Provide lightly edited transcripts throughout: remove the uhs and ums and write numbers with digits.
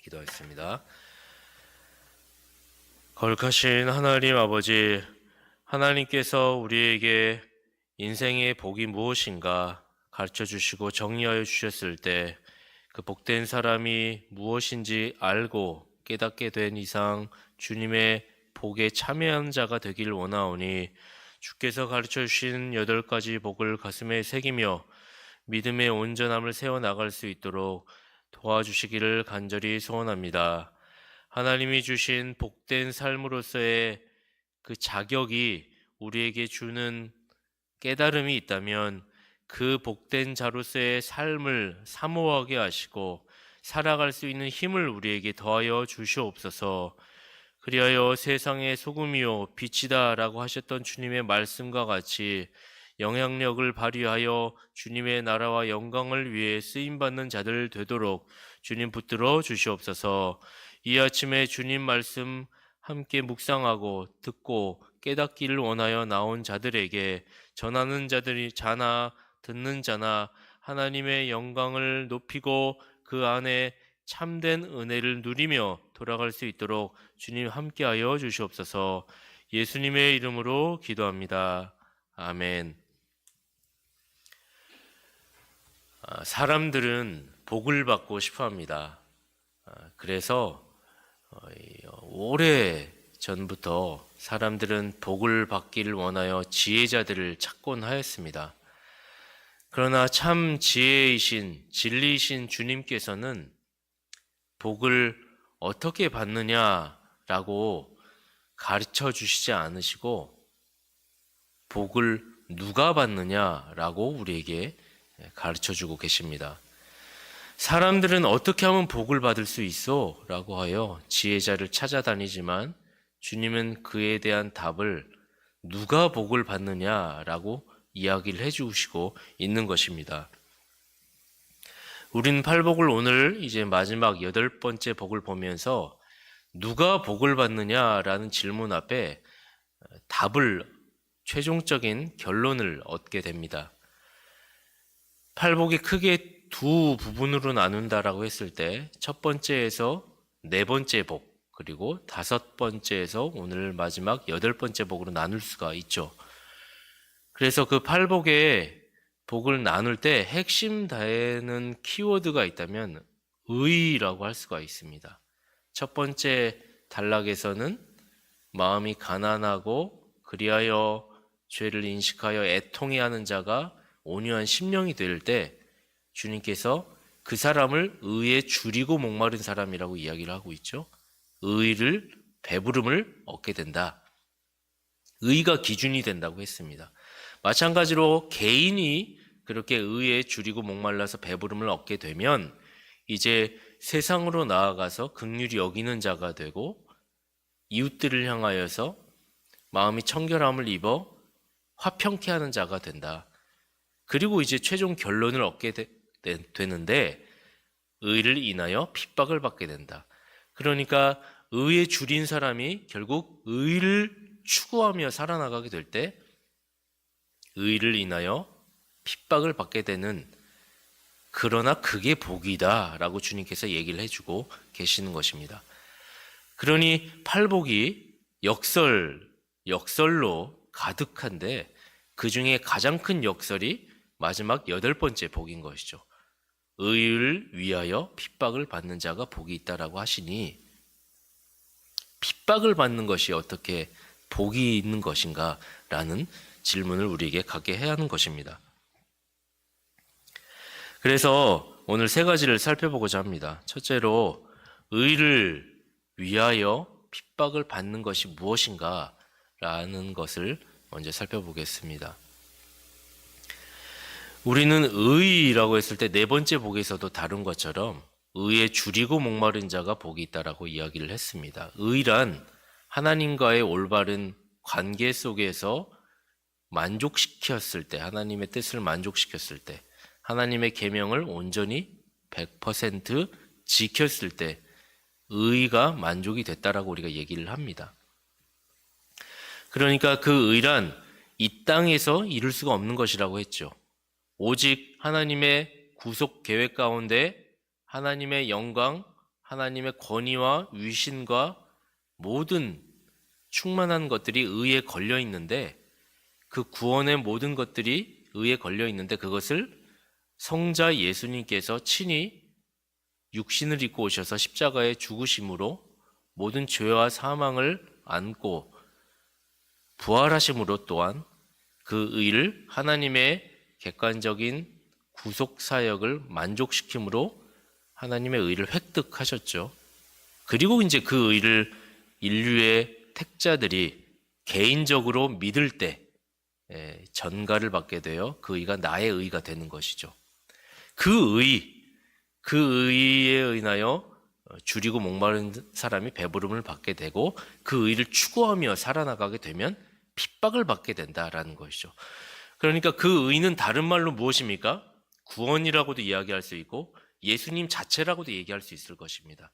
기도하겠습니다. 거룩하신 하나님 아버지, 하나님께서 우리에게 인생의 복이 무엇인가 가르쳐 주시고 정리하여 주셨을 때 그 복된 사람이 무엇인지 알고 깨닫게 된 이상 주님의 복에 참여한 자가 되길 원하오니 주께서 가르쳐 주신 8가지 복을 가슴에 새기며 믿음의 온전함을 세워나갈 수 있도록 도와주시기를 간절히 소원합니다. 하나님이 주신 복된 삶으로서의 그 자격이 우리에게 주는 깨달음이 있다면 그 복된 자로서의 삶을 사모하게 하시고 살아갈 수 있는 힘을 우리에게 더하여 주시옵소서. 그리하여 세상의 소금이요 빛이다 라고 하셨던 주님의 말씀과 같이 영향력을 발휘하여 주님의 나라와 영광을 위해 쓰임받는 자들 되도록 주님 붙들어 주시옵소서. 이 아침에 주님 말씀 함께 묵상하고 듣고 깨닫기를 원하여 나온 자들에게 전하는 자들이 자나 듣는 자나 하나님의 영광을 높이고 그 안에 참된 은혜를 누리며 돌아갈 수 있도록 주님 함께하여 주시옵소서. 예수님의 이름으로 기도합니다. 아멘. 사람들은 복을 받고 싶어 합니다. 그래서 오래 전부터 사람들은 복을 받기를 원하여 지혜자들을 찾곤 하였습니다. 그러나 참 지혜이신 진리이신 주님께서는 복을 어떻게 받느냐라고 가르쳐 주시지 않으시고 복을 누가 받느냐라고 우리에게 가르쳐 주고 계십니다. 사람들은 어떻게 하면 복을 받을 수 있어? 라고 하여 지혜자를 찾아다니지만 주님은 그에 대한 답을 누가 복을 받느냐라고 이야기를 해주시고 있는 것입니다. 우리는 팔복을 오늘 이제 마지막 8번째 복을 보면서 누가 복을 받느냐라는 질문 앞에 답을 최종적인 결론을 얻게 됩니다. 팔복이 크게 두 부분으로 나눈다라고 했을 때 첫 번째에서 4번째 복 그리고 5번째에서 오늘 마지막 8번째 복으로 나눌 수가 있죠. 그래서 그 팔복의 복을 나눌 때 핵심 되는 키워드가 있다면 의라고 할 수가 있습니다. 첫 번째 단락에서는 마음이 가난하고 그리하여 죄를 인식하여 애통해하는 자가 온유한 심령이 될 때 주님께서 그 사람을 의에 줄이고 목마른 사람이라고 이야기를 하고 있죠. 의를 배부름을 얻게 된다. 의가 기준이 된다고 했습니다. 마찬가지로 개인이 그렇게 의에 줄이고 목말라서 배부름을 얻게 되면 이제 세상으로 나아가서 긍휼히 여기는 자가 되고 이웃들을 향하여서 마음이 청결함을 입어 화평케 하는 자가 된다. 그리고 이제 최종 결론을 얻게 되는데 의를 인하여 핍박을 받게 된다. 그러니까 의에 줄인 사람이 결국 의를 추구하며 살아나가게 될 때 의를 인하여 핍박을 받게 되는, 그러나 그게 복이다 라고 주님께서 얘기를 해주고 계시는 것입니다. 그러니 팔복이 역설로 가득한데 그 중에 가장 큰 역설이 마지막 8번째 복인 것이죠. 의를 위하여 핍박을 받는 자가 복이 있다라고 하시니 핍박을 받는 것이 어떻게 복이 있는 것인가 라는 질문을 우리에게 갖게 해야 하는 것입니다. 그래서 오늘 3가지를 살펴보고자 합니다. 첫째로 의를 위하여 핍박을 받는 것이 무엇인가 라는 것을 먼저 살펴보겠습니다. 우리는 의라고 했을 때 4번째 복에서도 다룬 것처럼 의에 줄이고 목마른 자가 복이 있다라고 이야기를 했습니다. 의란 하나님과의 올바른 관계 속에서 만족시켰을 때, 하나님의 뜻을 만족시켰을 때, 하나님의 계명을 온전히 100% 지켰을 때 의가 만족이 됐다라고 우리가 얘기를 합니다. 그러니까 그 의란 이 땅에서 이룰 수가 없는 것이라고 했죠. 오직 하나님의 구속 계획 가운데 하나님의 영광, 하나님의 권위와 위신과 모든 충만한 것들이 의에 걸려 있는데, 그 구원의 모든 것들이 의에 걸려 있는데 그것을 성자 예수님께서 친히 육신을 입고 오셔서 십자가에 죽으심으로 모든 죄와 사망을 안고 부활하심으로 또한 그 의를 하나님의 객관적인 구속 사역을 만족시킴으로 하나님의 의를 획득하셨죠. 그리고 이제 그 의를 인류의 택자들이 개인적으로 믿을 때 전가를 받게 되어 그 의가 나의 의가 되는 것이죠. 그 의에 인하여 줄이고 목마른 사람이 배부름을 받게 되고 그 의를 추구하며 살아나가게 되면 핍박을 받게 된다라는 것이죠. 그러니까 그 의는 다른 말로 무엇입니까? 구원이라고도 이야기할 수 있고 예수님 자체라고도 얘기할 수 있을 것입니다.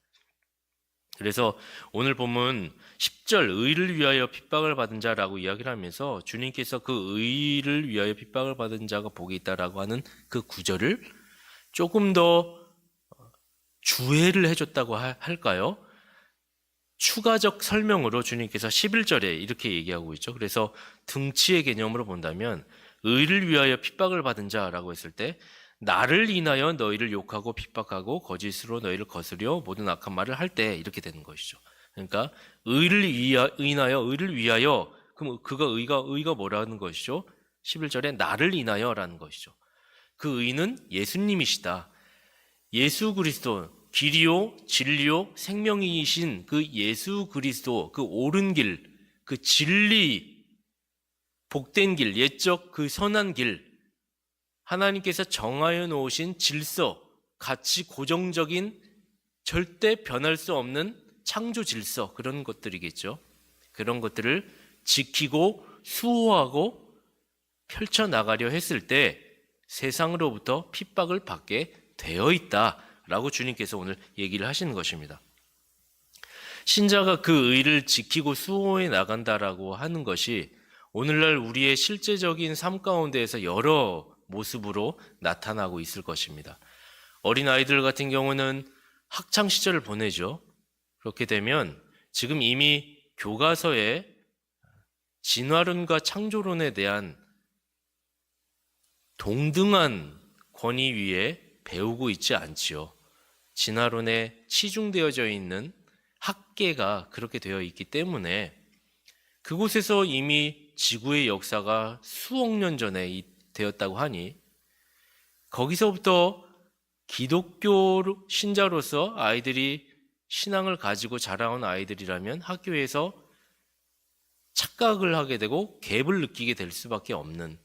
그래서 오늘 본문 10절 의를 위하여 핍박을 받은 자라고 이야기를 하면서 주님께서 그 의를 위하여 핍박을 받은 자가 복이 있다라고 하는 그 구절을 조금 더 주해를 해줬다고 할까요? 추가적 설명으로 주님께서 11절에 이렇게 얘기하고 있죠. 그래서 등치의 개념으로 본다면 의를 위하여 핍박을 받은 자라고 했을 때 나를 인하여 너희를 욕하고 핍박하고 거짓으로 너희를 거스려 모든 악한 말을 할 때 이렇게 되는 것이죠. 그러니까 인하여 의를 위하여, 그럼 의가 뭐라는 것이죠? 11절에 나를 인하여라는 것이죠. 그 의는 예수님이시다. 예수 그리스도, 길이요 진리요 생명이신 그 예수 그리스도, 그 옳은 길, 그 진리, 복된 길, 옛적 그 선한 길, 하나님께서 정하여 놓으신 질서, 가치 고정적인 절대 변할 수 없는 창조 질서, 그런 것들이겠죠. 그런 것들을 지키고 수호하고 펼쳐나가려 했을 때 세상으로부터 핍박을 받게 되어 있다라고 주님께서 오늘 얘기를 하시는 것입니다. 신자가 그 의를 지키고 수호해 나간다라고 하는 것이 오늘날 우리의 실제적인 삶 가운데에서 여러 모습으로 나타나고 있을 것입니다. 어린아이들 같은 경우는 학창 시절을 보내죠. 그렇게 되면 지금 이미 교과서에 진화론과 창조론에 대한 동등한 권위 위에 배우고 있지 않지요. 진화론에 치중되어져 있는 학계가 그렇게 되어 있기 때문에 그곳에서 이미 지구의 역사가 수억 년 전에 되었다고 하니 거기서부터 기독교 신자로서 아이들이 신앙을 가지고 자라온 아이들이라면 학교에서 착각을 하게 되고 갭을 느끼게 될 수밖에 없는,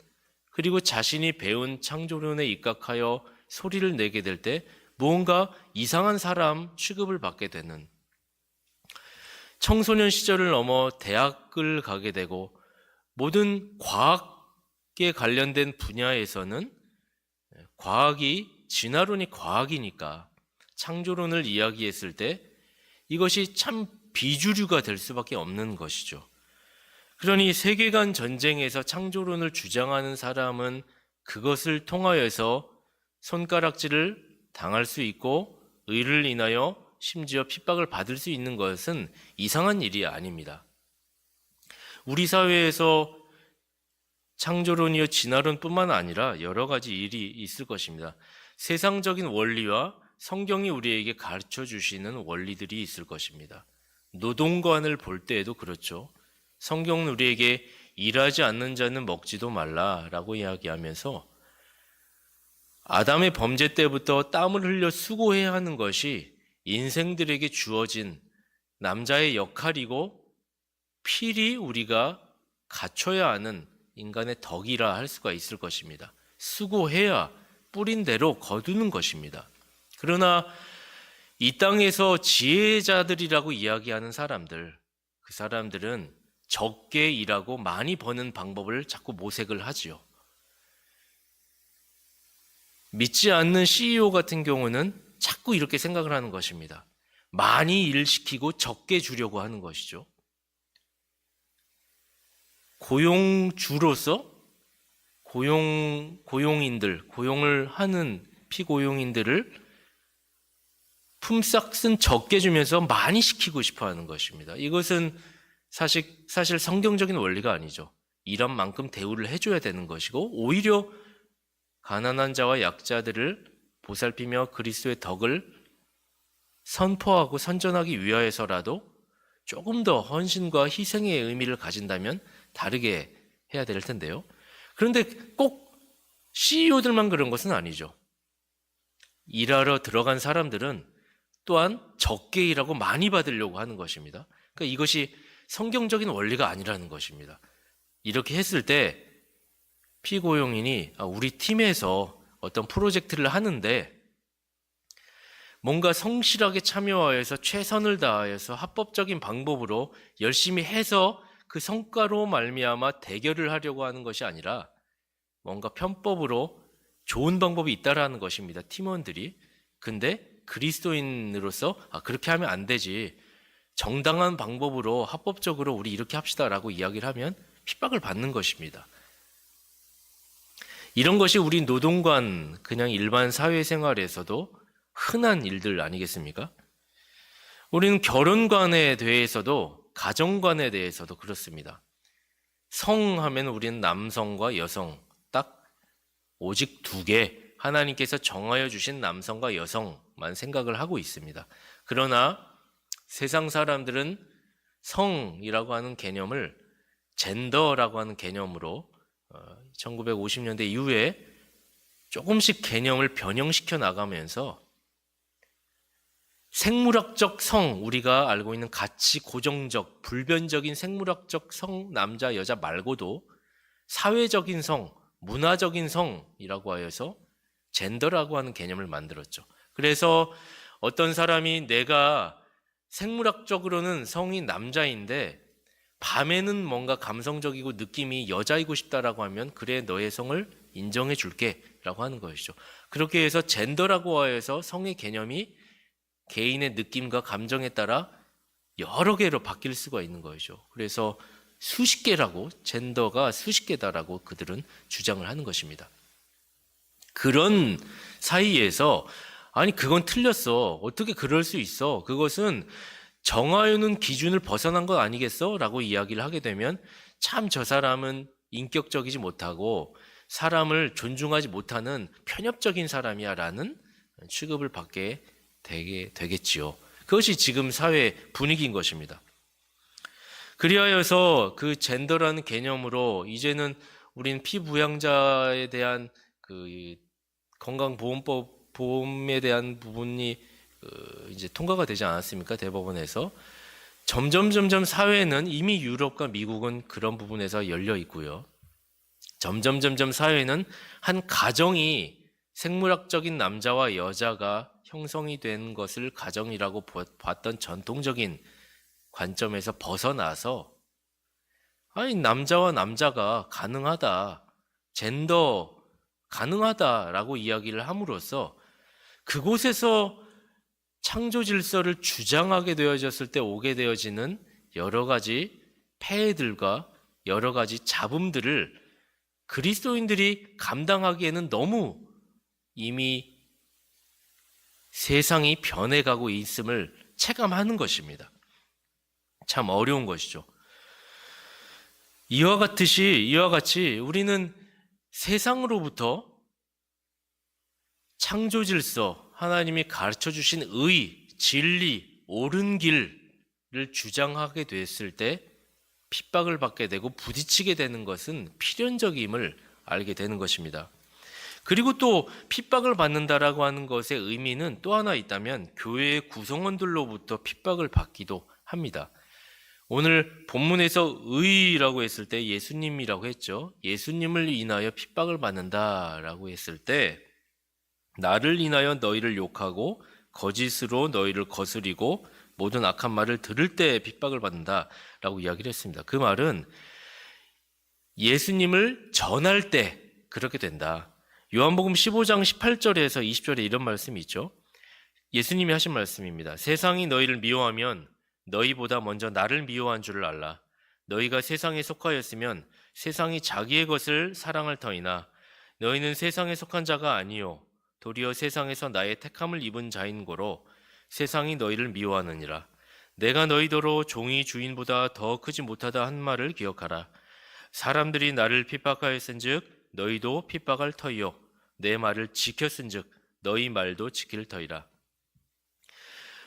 그리고 자신이 배운 창조론에 입각하여 소리를 내게 될 때 무언가 이상한 사람 취급을 받게 되는, 청소년 시절을 넘어 대학을 가게 되고 모든 과학에 관련된 분야에서는 진화론이 과학이니까 창조론을 이야기했을 때 이것이 참 비주류가 될 수밖에 없는 것이죠. 그러니 세계관 전쟁에서 창조론을 주장하는 사람은 그것을 통하여서 손가락질을 당할 수 있고 의를 인하여 심지어 핍박을 받을 수 있는 것은 이상한 일이 아닙니다. 우리 사회에서 창조론이요 진화론뿐만 아니라 여러 가지 일이 있을 것입니다. 세상적인 원리와 성경이 우리에게 가르쳐 주시는 원리들이 있을 것입니다. 노동관을 볼 때에도 그렇죠. 성경은 우리에게 일하지 않는 자는 먹지도 말라라고 이야기하면서 아담의 범죄 때부터 땀을 흘려 수고해야 하는 것이 인생들에게 주어진 남자의 역할이고 필히 우리가 갖춰야 하는 인간의 덕이라 할 수가 있을 것입니다. 수고해야 뿌린 대로 거두는 것입니다. 그러나 이 땅에서 지혜자들이라고 이야기하는 사람들, 그 사람들은 적게 일하고 많이 버는 방법을 자꾸 모색을 하지요. 믿지 않는 CEO 같은 경우는 자꾸 이렇게 생각을 하는 것입니다. 많이 일시키고 적게 주려고 하는 것이죠. 고용주로서 고용인들, 고용을 하는 피고용인들을 품삯은 적게 주면서 많이 시키고 싶어 하는 것입니다. 이것은 사실 성경적인 원리가 아니죠. 일한 만큼 대우를 해줘야 되는 것이고, 오히려 가난한 자와 약자들을 보살피며 그리스도의 덕을 선포하고 선전하기 위하여서라도 조금 더 헌신과 희생의 의미를 가진다면 다르게 해야 될 텐데요. 그런데 꼭 CEO들만 그런 것은 아니죠. 일하러 들어간 사람들은 또한 적게 일하고 많이 받으려고 하는 것입니다. 그러니까 이것이 성경적인 원리가 아니라는 것입니다. 이렇게 했을 때 피고용인이 우리 팀에서 어떤 프로젝트를 하는데 뭔가 성실하게 참여하여서 최선을 다하여서 합법적인 방법으로 열심히 해서 그 성과로 말미암아 대결을 하려고 하는 것이 아니라 뭔가 편법으로 좋은 방법이 있다라는 것입니다. 팀원들이. 근데 그리스도인으로서 그렇게 하면 안 되지. 정당한 방법으로 합법적으로 우리 이렇게 합시다라고 이야기를 하면 핍박을 받는 것입니다. 이런 것이 우리 노동관 그냥 일반 사회생활에서도 흔한 일들 아니겠습니까? 우리는 결혼관에 대해서도 가정관에 대해서도 그렇습니다. 성하면 우리는 남성과 여성 딱 오직 두 개, 하나님께서 정하여 주신 남성과 여성만 생각을 하고 있습니다. 그러나 세상 사람들은 성이라고 하는 개념을 젠더라고 하는 개념으로 1950년대 이후에 조금씩 개념을 변형시켜 나가면서 생물학적 성, 우리가 알고 있는 가치 고정적, 불변적인 생물학적 성, 남자, 여자 말고도 사회적인 성, 문화적인 성이라고 하여서 젠더라고 하는 개념을 만들었죠. 그래서 어떤 사람이 내가 생물학적으로는 성이 남자인데 밤에는 뭔가 감성적이고 느낌이 여자이고 싶다라고 하면 그래 너의 성을 인정해 줄게 라고 하는 것이죠. 그렇게 해서 젠더라고 하여서 성의 개념이 개인의 느낌과 감정에 따라 여러 개로 바뀔 수가 있는 것이죠. 그래서 수십 개라고, 젠더가 수십 개다라고 그들은 주장을 하는 것입니다. 그런 사이에서 그건 틀렸어. 어떻게 그럴 수 있어? 그것은 정하여놓은 기준을 벗어난 것 아니겠어? 라고 이야기를 하게 되면 참 저 사람은 인격적이지 못하고 사람을 존중하지 못하는 편협적인 사람이야 라는 취급을 받게 되겠지요. 그것이 지금 사회 분위기인 것입니다. 그리하여서 그 젠더라는 개념으로 이제는 우린 피부양자에 대한 그 건강보험법 보험에 대한 부분이 이제 통과가 되지 않았습니까? 대법원에서. 점점 사회는 이미 유럽과 미국은 그런 부분에서 열려 있고요. 점점 사회는 한 가정이 생물학적인 남자와 여자가 형성이 된 것을 가정이라고 봤던 전통적인 관점에서 벗어나서 남자와 남자가 가능하다, 젠더 가능하다라고 이야기를 함으로써 그곳에서 창조 질서를 주장하게 되어졌을 때 오게 되어지는 여러 가지 폐해들과 여러 가지 잡음들을 그리스도인들이 감당하기에는 너무 이미 세상이 변해가고 있음을 체감하는 것입니다. 참 어려운 것이죠. 이와 같이 우리는 세상으로부터 창조 질서, 하나님이 가르쳐 주신 의, 진리, 옳은 길을 주장하게 됐을 때 핍박을 받게 되고 부딪히게 되는 것은 필연적임을 알게 되는 것입니다. 그리고 또 핍박을 받는다라고 하는 것의 의미는 또 하나 있다면 교회의 구성원들로부터 핍박을 받기도 합니다. 오늘 본문에서 의라고 했을 때 예수님이라고 했죠. 예수님을 인하여 핍박을 받는다라고 했을 때 나를 인하여 너희를 욕하고 거짓으로 너희를 거스리고 모든 악한 말을 들을 때 핍박을 받는다라고 이야기를 했습니다. 그 말은 예수님을 전할 때 그렇게 된다. 요한복음 15장 18절에서 20절에 이런 말씀이 있죠. 예수님이 하신 말씀입니다. 세상이 너희를 미워하면 너희보다 먼저 나를 미워한 줄을 알라. 너희가 세상에 속하였으면 세상이 자기의 것을 사랑할 터이나 너희는 세상에 속한 자가 아니요 도리어 세상에서 나의 택함을 입은 자인 고로 세상이 너희를 미워하느니라. 내가 너희더러 종이 주인보다 더 크지 못하다 한 말을 기억하라. 사람들이 나를 핍박하였은즉 너희도 핍박할 터이요 내 말을 지켰은즉 너희 말도 지킬 터이라.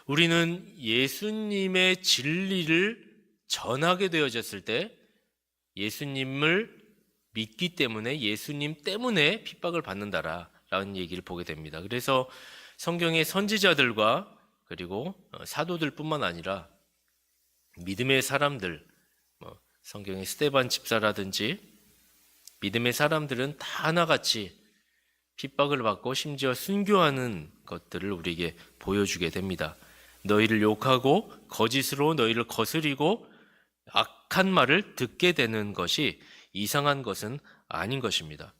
우리는 예수님의 진리를 전하게 되어졌을 때 예수님을 믿기 때문에 예수님 때문에 핍박을 받는다라는 얘기를 보게 됩니다. 그래서 성경의 선지자들과 그리고 사도들뿐만 아니라 믿음의 사람들, 성경의 스데반 집사라든지 믿음의 사람들은 다 하나같이 핍박을 받고 심지어 순교하는 것들을 우리에게 보여주게 됩니다. 너희를 욕하고 거짓으로 너희를 거스리고 악한 말을 듣게 되는 것이 이상한 것은 아닌 것입니다.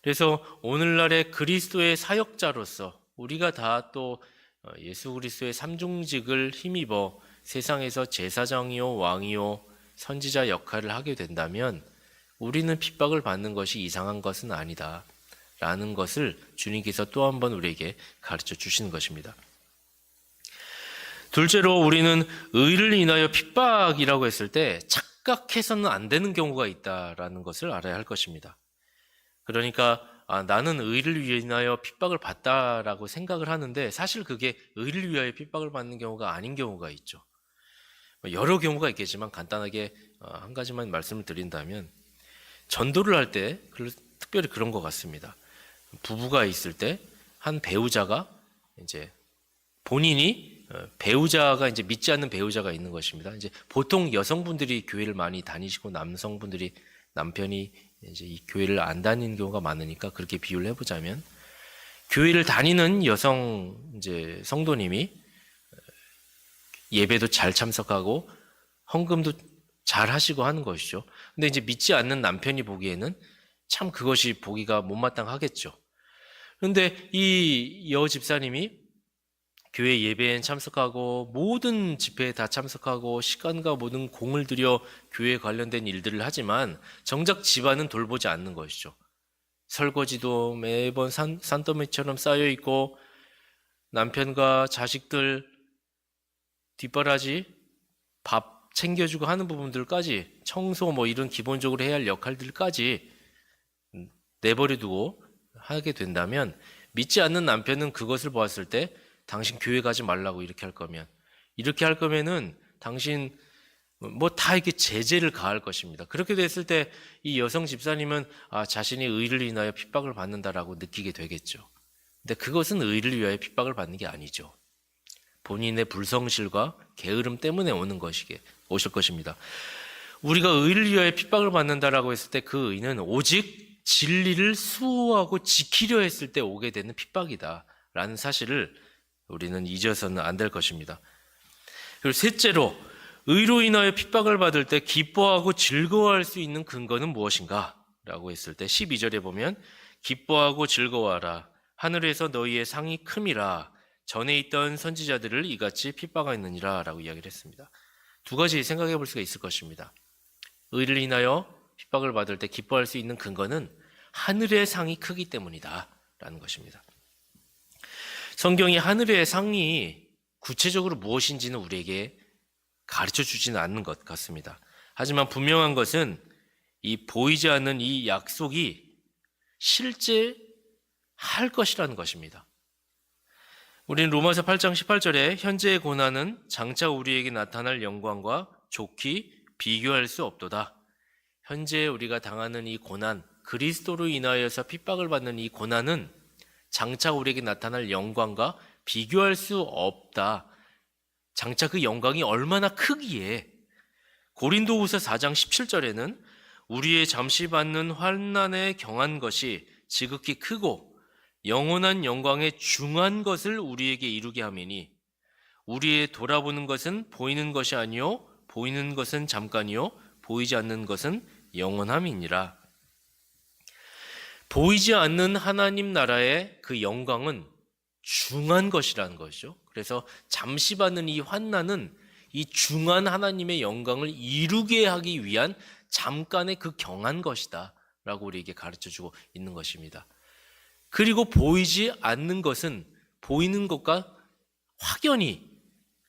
그래서 오늘날의 그리스도의 사역자로서 우리가 다 또 예수 그리스도의 삼중직을 힘입어 세상에서 제사장이요 왕이요 선지자 역할을 하게 된다면 우리는 핍박을 받는 것이 이상한 것은 아니다 라는 것을 주님께서 또 한 번 우리에게 가르쳐 주시는 것입니다. 둘째로 우리는 의를 인하여 핍박이라고 했을 때 착각해서는 안 되는 경우가 있다라는 것을 알아야 할 것입니다. 그러니까 나는 의를 인하여 핍박을 받다라고 생각을 하는데 사실 그게 의를 위하여 핍박을 받는 경우가 아닌 경우가 있죠. 여러 경우가 있겠지만 간단하게 한 가지만 말씀을 드린다면 전도를 할 때 특별히 그런 것 같습니다. 부부가 있을 때 한 배우자가 이제 본인이 배우자가 이제 믿지 않는 배우자가 있는 것입니다. 이제 보통 여성분들이 교회를 많이 다니시고 남성분들이 남편이 이제 이 교회를 안 다니는 경우가 많으니까 그렇게 비유를 해보자면 교회를 다니는 여성 이제 성도님이 예배도 잘 참석하고 헌금도 잘 하시고 하는 것이죠. 근데 이제 믿지 않는 남편이 보기에는 참 그것이 보기가 못마땅하겠죠. 그런데 이 여 집사님이 교회 예배에 참석하고 모든 집회에 다 참석하고 시간과 모든 공을 들여 교회에 관련된 일들을 하지만 정작 집안은 돌보지 않는 것이죠. 설거지도 매번 산더미처럼 쌓여 있고 남편과 자식들 뒷바라지 밥 챙겨주고 하는 부분들까지 청소 뭐 이런 기본적으로 해야 할 역할들까지 내버려 두고 하게 된다면 믿지 않는 남편은 그것을 보았을 때 당신 교회 가지 말라고 이렇게 할 거면은 당신 뭐 다 이렇게 제재를 가할 것입니다. 그렇게 됐을 때 이 여성 집사님은 자신이 의를 인하여 핍박을 받는다라고 느끼게 되겠죠. 근데 그것은 의를 위하여 핍박을 받는 게 아니죠. 본인의 불성실과 게으름 때문에 오실 것입니다. 우리가 의를 위하여 핍박을 받는다라고 했을 때 그 의는 오직 진리를 수호하고 지키려 했을 때 오게 되는 핍박이다라는 사실을 우리는 잊어서는 안 될 것입니다. 그리고 셋째로 의로 인하여 핍박을 받을 때 기뻐하고 즐거워할 수 있는 근거는 무엇인가? 라고 했을 때 12절에 보면 기뻐하고 즐거워하라. 하늘에서 너희의 상이 큼이라. 전에 있던 선지자들을 이같이 핍박하였느니라 라고 이야기를 했습니다. 두 가지 생각해 볼 수가 있을 것입니다. 의를 인하여 핍박을 받을 때 기뻐할 수 있는 근거는 하늘의 상이 크기 때문이다 라는 것입니다. 성경이 하늘의 상이 구체적으로 무엇인지는 우리에게 가르쳐 주지는 않는 것 같습니다. 하지만 분명한 것은 이 보이지 않는 이 약속이 실제 할 것이라는 것입니다. 우리는 로마서 8장 18절에 현재의 고난은 장차 우리에게 나타날 영광과 좋게 비교할 수 없도다. 현재 우리가 당하는 이 고난, 그리스도로 인하여서 핍박을 받는 이 고난은 장차 우리에게 나타날 영광과 비교할 수 없다. 장차 그 영광이 얼마나 크기에 고린도후서 4장 17절에는 우리의 잠시 받는 환난에 경한 것이 지극히 크고 영원한 영광에 중한 것을 우리에게 이루게 하매니 우리의 돌아보는 것은 보이는 것이 아니요 보이는 것은 잠깐이요 보이지 않는 것은 영원함이니라. 보이지 않는 하나님 나라의 그 영광은 중한 것이라는 것이죠. 그래서 잠시 받는 이 환난은 이 중한 하나님의 영광을 이루게 하기 위한 잠깐의 그 경한 것이다 라고 우리에게 가르쳐주고 있는 것입니다. 그리고 보이지 않는 것은 보이는 것과 확연히,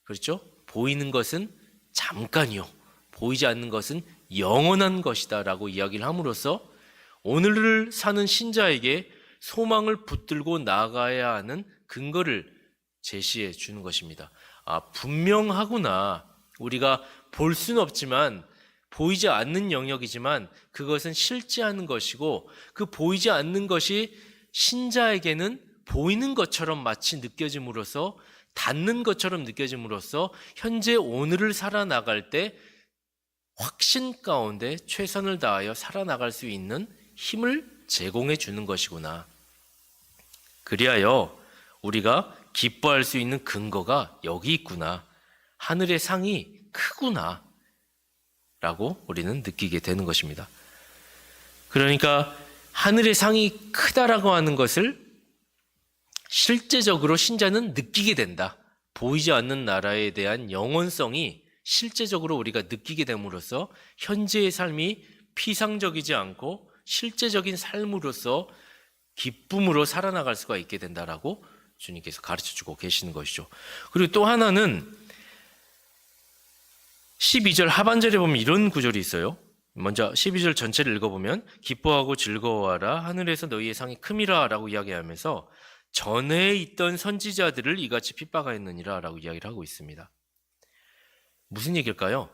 그렇죠? 보이는 것은 잠깐이요, 보이지 않는 것은 영원한 것이다 라고 이야기를 함으로써 오늘을 사는 신자에게 소망을 붙들고 나가야 하는 근거를 제시해 주는 것입니다. 분명하구나. 우리가 볼 수는 없지만, 보이지 않는 영역이지만 그것은 실제하는 것이고, 그 보이지 않는 것이 신자에게는 보이는 것처럼 마치 느껴짐으로써, 닿는 것처럼 느껴짐으로써 현재 오늘을 살아나갈 때 확신 가운데 최선을 다하여 살아나갈 수 있는 힘을 제공해 주는 것이구나. 그리하여 우리가 기뻐할 수 있는 근거가 여기 있구나. 하늘의 상이 크구나 라고 우리는 느끼게 되는 것입니다. 그러니까 하늘의 상이 크다라고 하는 것을 실제적으로 신자는 느끼게 된다. 보이지 않는 나라에 대한 영원성이 실제적으로 우리가 느끼게 됨으로써 현재의 삶이 피상적이지 않고 실제적인 삶으로서 기쁨으로 살아나갈 수가 있게 된다라고 주님께서 가르쳐주고 계시는 것이죠. 그리고 또 하나는 12절 하반절에 보면 이런 구절이 있어요. 먼저 12절 전체를 읽어보면 기뻐하고 즐거워하라 하늘에서 너희의 상이 큼이라 라고 이야기하면서 전에 있던 선지자들을 이같이 핍박하였느니라 라고 이야기를 하고 있습니다. 무슨 얘기일까요?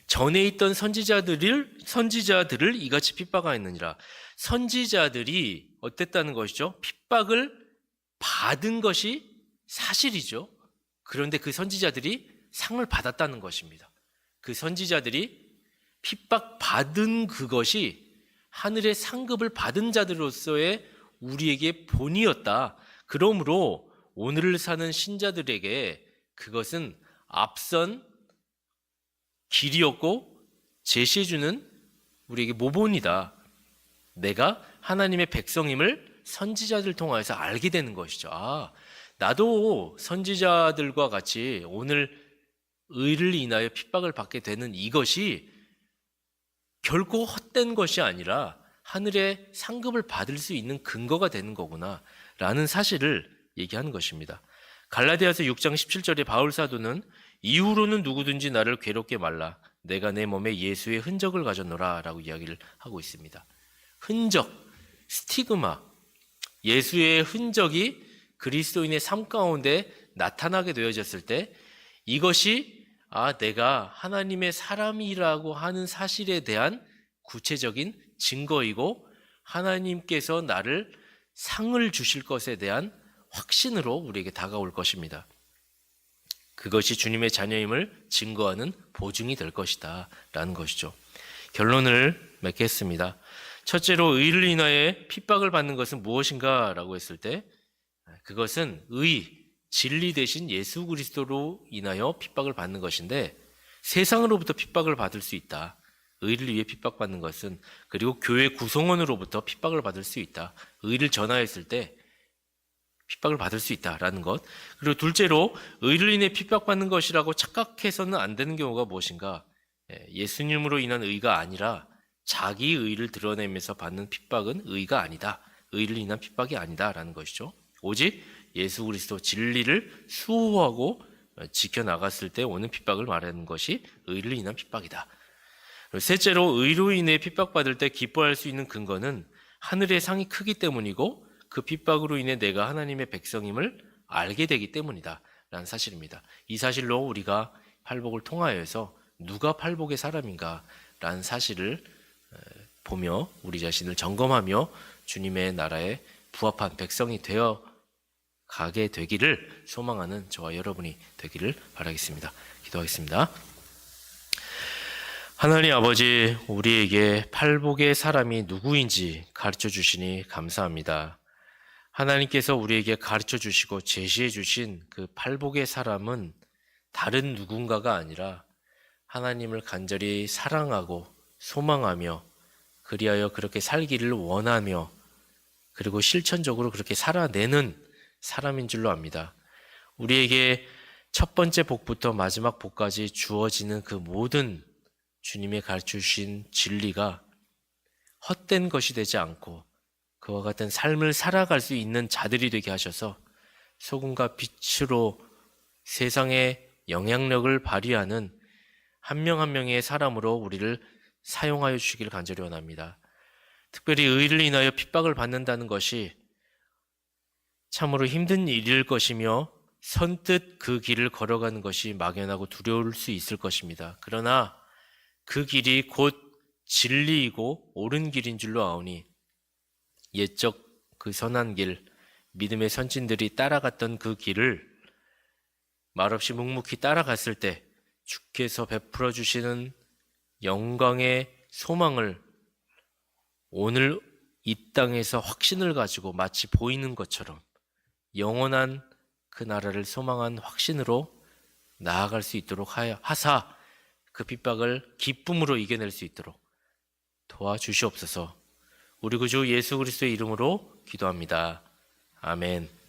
전에 있던 선지자들을 이같이 핍박하였느니라. 선지자들이 어땠다는 것이죠? 핍박을 받은 것이 사실이죠. 그런데 그 선지자들이 상을 받았다는 것입니다. 그 선지자들이 핍박받은 그것이 하늘의 상급을 받은 자들로서의 우리에게 본이었다. 그러므로 오늘을 사는 신자들에게 그것은 앞선 길이었고 제시해주는 우리에게 모본이다. 내가 하나님의 백성임을 선지자들 통하여서 알게 되는 것이죠. 나도 선지자들과 같이 오늘 의를 인하여 핍박을 받게 되는 이것이 결코 헛된 것이 아니라 하늘의 상급을 받을 수 있는 근거가 되는 거구나 라는 사실을 얘기하는 것입니다. 갈라디아서 6장 17절에 바울 사도는 이후로는 누구든지 나를 괴롭게 말라 내가 내 몸에 예수의 흔적을 가졌노라 라고 이야기를 하고 있습니다. 흔적, 스티그마, 예수의 흔적이 그리스도인의 삶 가운데 나타나게 되어졌을 때 이것이 내가 하나님의 사람이라고 하는 사실에 대한 구체적인 증거이고 하나님께서 나를 상을 주실 것에 대한 확신으로 우리에게 다가올 것입니다. 그것이 주님의 자녀임을 증거하는 보증이 될 것이다 라는 것이죠. 결론을 맺겠습니다. 첫째로 의를 인하여 핍박을 받는 것은 무엇인가 라고 했을 때 그것은 진리 대신 예수 그리스도로 인하여 핍박을 받는 것인데 세상으로부터 핍박을 받을 수 있다. 의를 위해 핍박받는 것은 그리고 교회 구성원으로부터 핍박을 받을 수 있다. 의를 전하였을 때 핍박을 받을 수 있다라는 것. 그리고 둘째로 의를 인해 핍박받는 것이라고 착각해서는 안 되는 경우가 무엇인가? 예수님으로 인한 의가 아니라 자기 의를 드러내면서 받는 핍박은 의가 아니다. 의를 인한 핍박이 아니다라는 것이죠. 오직 예수 그리스도 진리를 수호하고 지켜나갔을 때 오는 핍박을 말하는 것이 의를 인한 핍박이다. 셋째로 의로 인해 핍박받을 때 기뻐할 수 있는 근거는 하늘의 상이 크기 때문이고 그 핍박으로 인해 내가 하나님의 백성임을 알게 되기 때문이다 라는 사실입니다. 이 사실로 우리가 팔복을 통하여서 누가 팔복의 사람인가 라는 사실을 보며 우리 자신을 점검하며 주님의 나라에 부합한 백성이 되어 가게 되기를 소망하는 저와 여러분이 되기를 바라겠습니다. 기도하겠습니다. 하나님 아버지, 우리에게 팔복의 사람이 누구인지 가르쳐 주시니 감사합니다. 하나님께서 우리에게 가르쳐 주시고 제시해 주신 그 팔복의 사람은 다른 누군가가 아니라 하나님을 간절히 사랑하고 소망하며 그리하여 그렇게 살기를 원하며 그리고 실천적으로 그렇게 살아내는 사람인 줄로 압니다. 우리에게 첫 번째 복부터 마지막 복까지 주어지는 그 모든 주님의 가르쳐 주신 진리가 헛된 것이 되지 않고 그와 같은 삶을 살아갈 수 있는 자들이 되게 하셔서 소금과 빛으로 세상에 영향력을 발휘하는 한 명 한 명의 사람으로 우리를 사용하여 주시기를 간절히 원합니다. 특별히 의를 인하여 핍박을 받는다는 것이 참으로 힘든 일일 것이며 선뜻 그 길을 걸어가는 것이 막연하고 두려울 수 있을 것입니다. 그러나 그 길이 곧 진리이고 옳은 길인 줄로 아오니 옛적 그 선한 길, 믿음의 선진들이 따라갔던 그 길을 말없이 묵묵히 따라갔을 때 주께서 베풀어 주시는 영광의 소망을 오늘 이 땅에서 확신을 가지고 마치 보이는 것처럼 영원한 그 나라를 소망한 확신으로 나아갈 수 있도록 하사 그 핍박을 기쁨으로 이겨낼 수 있도록 도와주시옵소서. 우리 구주 예수 그리스도의 이름으로 기도합니다. 아멘.